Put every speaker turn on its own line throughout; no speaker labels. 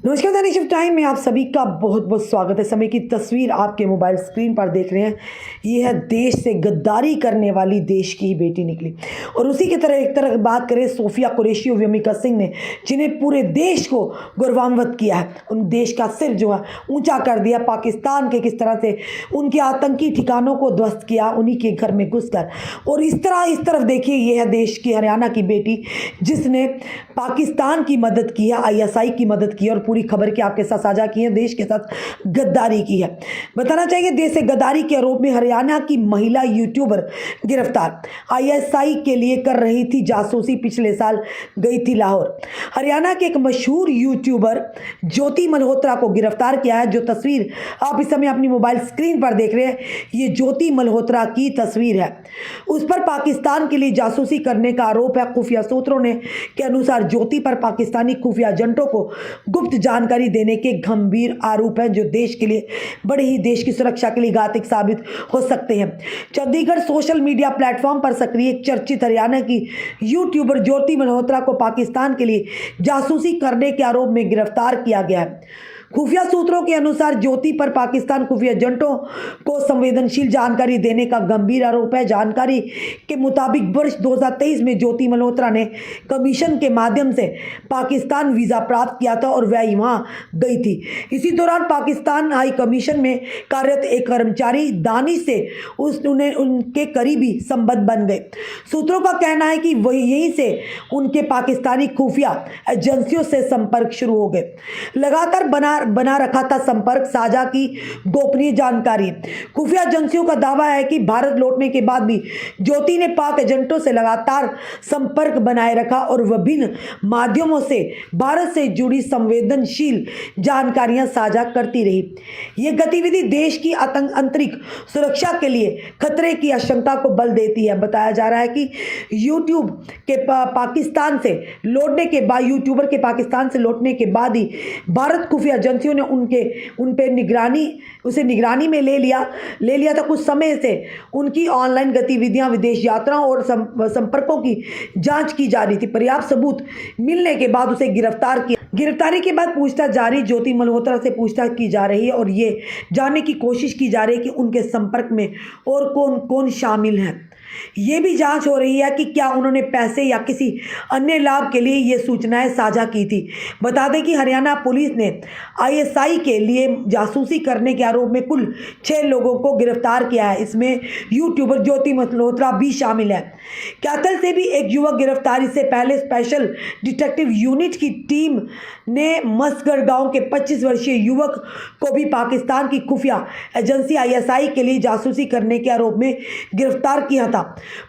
नमस्कार the nation time में आप सभी का बहुत बहुत स्वागत है। समय की तस्वीर आपके मोबाइल स्क्रीन पर देख रहे हैं। ये है देश से गद्दारी करने वाली देश की ही बेटी निकली। और उसी की तरह एक तरह बात करें सोफिया कुरैशी और व्योमिका सिंह ने, जिन्हें पूरे देश को गौरवान्वित किया है, उन देश का सिर जो है ऊंचा कर दिया। पाकिस्तान के किस तरह से उनके आतंकी ठिकानों को ध्वस्त किया उन्हीं के घर में घुसकर। और इस तरफ देखिए, ये है देश की हरियाणा की बेटी जिसने पाकिस्तान की मदद की है, ISI की मदद की है और पूरी खबर की आपके साथ साझा की है। देश के साथ गद्दारी की है। बताना चाहिए, देश से गद्दारी के आरोप में हरियाणा की महिला यूट्यूबर गिरफ्तार। ISI के लिए कर रही थी जासूसी, पिछले साल गई थी लाहौर। हरियाणा के एक मशहूर यूट्यूबर ज्योति मल्होत्रा को गिरफ्तार किया है। जो तस्वीर आप इस समय अपनी मोबाइल स्क्रीन पर देख रहे हैं, ये ज्योति मल्होत्रा की तस्वीर है। उस पर पाकिस्तान के लिए जासूसी करने का आरोप है। खुफिया सूत्रों ने के अनुसार ज्योति पर पाकिस्तानी खुफिया एजेंटों को गुप्त जानकारी देने के गंभीर आरोप हैं, जो देश के लिए बड़े ही देश की सुरक्षा के लिए घातक साबित हो सकते हैं। चंडीगढ़ सोशल मीडिया प्लेटफॉर्म पर सक्रिय एक चर्चित हरियाणा की यूट्यूबर ज्योति मल्होत्रा को पाकिस्तान के लिए जासूसी करने के आरोप में गिरफ्तार किया गया है। खुफिया सूत्रों के अनुसार ज्योति पर पाकिस्तान खुफिया एजेंटों को संवेदनशील जानकारी देने का गंभीर आरोप है। जानकारी के मुताबिक वर्ष 2023 में ज्योति मल्होत्रा ने कमीशन के माध्यम से पाकिस्तान वीज़ा प्राप्त किया था और वह वहाँ गई थी। इसी दौरान पाकिस्तान हाई कमीशन में कार्यरत एक कर्मचारी दानिश से उन्हें उनके करीबी संबंध बन गए। सूत्रों का कहना है कि वही यहीं से उनके पाकिस्तानी खुफिया एजेंसियों से संपर्क शुरू हो गए। लगातार बना रखा था संपर्क साझा की गोपनीय जानकारी। खुफिया एजेंसियों का दावा है कि भारत लौटने के बाद भी ज्योति ने पाक एजेंटों से लगातार संपर्क बनाए रखा और विभिन्न माध्यमों से भारत से जुड़ी संवेदनशील जानकारियां साझा करती रही। यह गतिविधि देश की आंतरिक सुरक्षा के लिए खतरे की आशंका को बल देती है। बताया जा रहा है कि यूट्यूबर के पाकिस्तान से लौटने के बाद ही भारत खुफिया एजेंसियों ने उन पे निगरानी में ले लिया था। कुछ समय से उनकी ऑनलाइन गतिविधियां, विदेश यात्राओं और संपर्कों की जांच की जा रही थी। पर्याप्त सबूत मिलने के बाद उसे गिरफ्तार किया। गिरफ्तारी के बाद पूछताछ जारी। ज्योति मल्होत्रा से पूछताछ की जा रही है और ये जानने की कोशिश की जा रही है कि उनके संपर्क में और कौन कौन शामिल हैं। ये भी जांच हो रही है कि क्या उन्होंने पैसे या किसी अन्य लाभ के लिए ये सूचनाएं साझा की थी। बता दें कि हरियाणा पुलिस ने ISI के लिए जासूसी करने के आरोप में कुल 6 लोगों को गिरफ्तार किया है। इसमें यूट्यूबर ज्योति मल्होत्रा भी शामिल है। कैथल से भी एक युवक गिरफ्तारी से पहले स्पेशल डिटेक्टिव यूनिट की टीम ने मसगढ़ गांव के 25 वर्षीय युवक को भी पाकिस्तान की खुफिया एजेंसी ISI के लिए जासूसी करने के आरोप में गिरफ्तार किया था।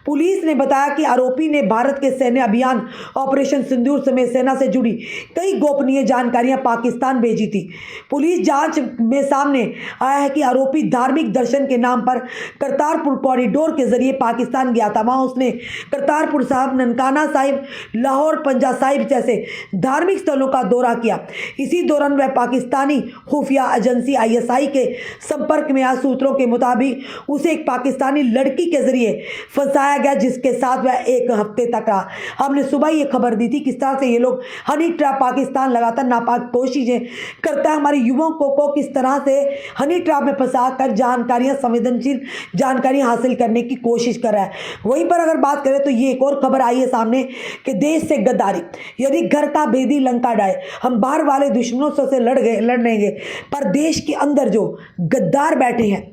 पुलिस ने बताया कि आरोपी ने भारत के सैन्य अभियान ऑपरेशन सिंदूर समेत सेना से जुड़ी कई गोपनीय जानकारियां पाकिस्तान भेजी थी। पुलिस जांच में सामने आया है कि आरोपी धार्मिक दर्शन के नाम पर करतारपुर कॉरिडोर के जरिए पाकिस्तान गया था। वहां उसने करतारपुर साहिब, ननकाना साहिब, लाहौर, पंजा साहिब जैसे धार्मिक स्थलों का दौरा किया। इसी दौरान वह पाकिस्तानी खुफिया एजेंसी ISI के संपर्क में आया। सूत्रों के मुताबिक उसे एक पाकिस्तानी लड़की के जरिए फंसाया गया, जिसके साथ वह 1 हफ्ते तक रहा। हमने सुबह ये खबर दी थी किस तरह से ये लोग हनी ट्रैप, पाकिस्तान लगातार नापाक कोशिशें करता है हमारे युवकों को किस तरह से हनी ट्रैप में फंसा कर जानकारियां, संवेदनशील जानकारियां हासिल करने की कोशिश कर रहा है। वहीं पर अगर बात करें तो ये एक और खबर आई है सामने कि देश से गद्दारी, यदि घर का भेदी लंका डाले, हम बाहर वाले दुश्मनों से लड़ लेंगे, पर देश के अंदर जो गद्दार बैठे हैं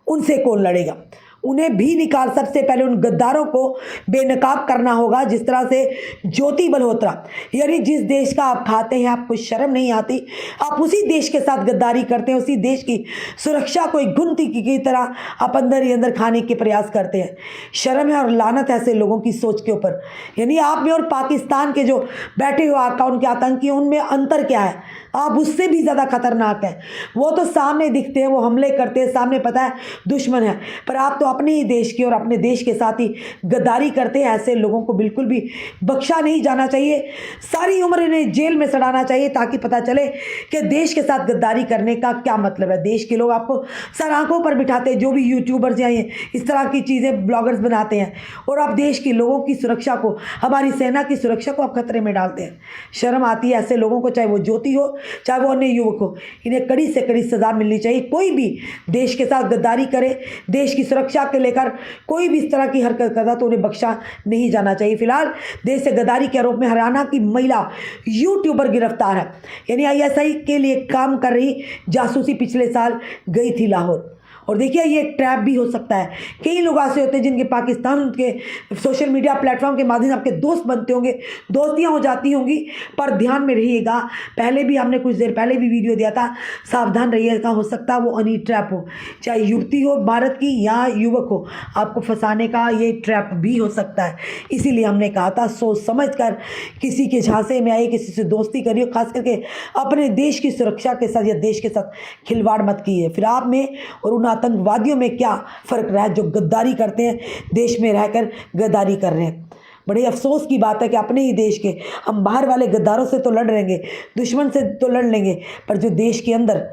उनसे कौन लड़ेगा? उन्हें भी निकाल, सबसे पहले उन गद्दारों को बेनकाब करना होगा। जिस तरह से ज्योति मल्होत्रा, यानी जिस देश का आप खाते हैं, आपको शर्म नहीं आती, आप उसी देश के साथ गद्दारी करते हैं, उसी देश की सुरक्षा को एक घुनती की तरह आप अंदर ही अंदर खाने के प्रयास करते हैं। शर्म है और लानत ऐसे लोगों की सोच के ऊपर। यानी आप में और पाकिस्तान के जो बैठे हुए आका, उनके आतंकी, उनमें अंतर क्या है? आप उससे भी ज़्यादा खतरनाक हैं। वो तो सामने दिखते हैं, वो हमले करते हैं, सामने पता है दुश्मन है, पर आप तो अपने ही देश की और अपने देश के साथ ही गद्दारी करते हैं, ऐसे लोगों को बिल्कुल भी बख्शा नहीं जाना चाहिए। सारी उम्र इन्हें जेल में सड़ाना चाहिए ताकि पता चले कि देश के साथ गद्दारी करने का क्या मतलब है। देश के लोग आपको सर आंखों पर बिठाते हैं, जो भी यूट्यूबर्स या इस तरह की चीज़ें ब्लॉगर्स बनाते हैं, और आप देश के लोगों की सुरक्षा को, हमारी सेना की सुरक्षा को आप खतरे में डालते हैं। शर्म आती है ऐसे लोगों को, चाहे वो ज्योति हो चाहे वो अन्य युवक हो। इन्हें कड़ी से कड़ी सज़ा मिलनी चाहिए। कोई भी देश के साथ गद्दारी करे, देश की सुरक्षा के लेकर कोई भी इस तरह की हरकत करता तो उन्हें बख्शा नहीं जाना चाहिए। फिलहाल देश से गद्दारी के आरोप में हरियाणा की महिला यूट्यूबर गिरफ्तार है। यानी आईएसआई के लिए काम कर रही जासूसी पिछले साल गई थी लाहौर। और देखिए ये एक ट्रैप भी हो सकता है। कई लोग ऐसे होते हैं जिनके पाकिस्तान के सोशल मीडिया प्लेटफॉर्म के माध्यम से आपके दोस्त बनते होंगे, दोस्तियां हो जाती होंगी, पर ध्यान में रहिएगा, पहले भी हमने कुछ देर पहले भी वीडियो दिया था, सावधान रहिएगा, हो सकता है वो हनी ट्रैप हो, चाहे युवती हो भारत की या युवक हो, आपको फंसाने का ये ट्रैप भी हो सकता है। इसीलिए हमने कहा था सोच समझ कर किसी के झांसे में आए, किसी से दोस्ती करिए, खास करके अपने देश की सुरक्षा के साथ या देश के साथ खिलवाड़ मत कीजिए। फिर आप में और उन आतंकवादियों में क्या फ़र्क रहा है जो गद्दारी करते हैं, देश में रहकर गद्दारी कर रहे हैं। बड़े अफसोस की बात है कि अपने ही देश के हम बाहर वाले गद्दारों से तो लड़ लेंगे, दुश्मन से तो लड़ लेंगे, पर जो देश के अंदर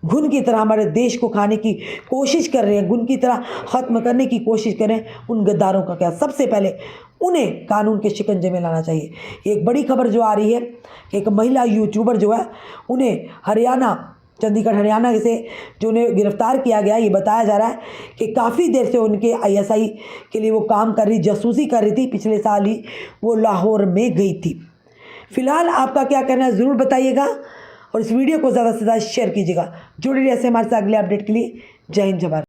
घुन की तरह हमारे देश को खाने की कोशिश कर रहे हैं, घुन की तरह ख़त्म करने की कोशिश कर रहे हैं, उन गद्दारों का क्या, सबसे पहले उन्हें कानून के शिकंजे में लाना चाहिए। एक बड़ी खबर जो आ रही है कि एक महिला यूट्यूबर जो है उन्हें हरियाणा, चंडीगढ़ हरियाणा से जो उन्हें गिरफ्तार किया गया, ये बताया जा रहा है कि काफ़ी देर से उनके आईएसआई के लिए वो काम कर रही, जासूसी कर रही थी। पिछले साल ही वो लाहौर में गई थी। फिलहाल आपका क्या कहना है ज़रूर बताइएगा, और इस वीडियो को ज़्यादा से ज़्यादा शेयर कीजिएगा। जुड़े रहिए ऐसे हमारे साथ अगले अपडेट के लिए। जय हिंद, जय भारत।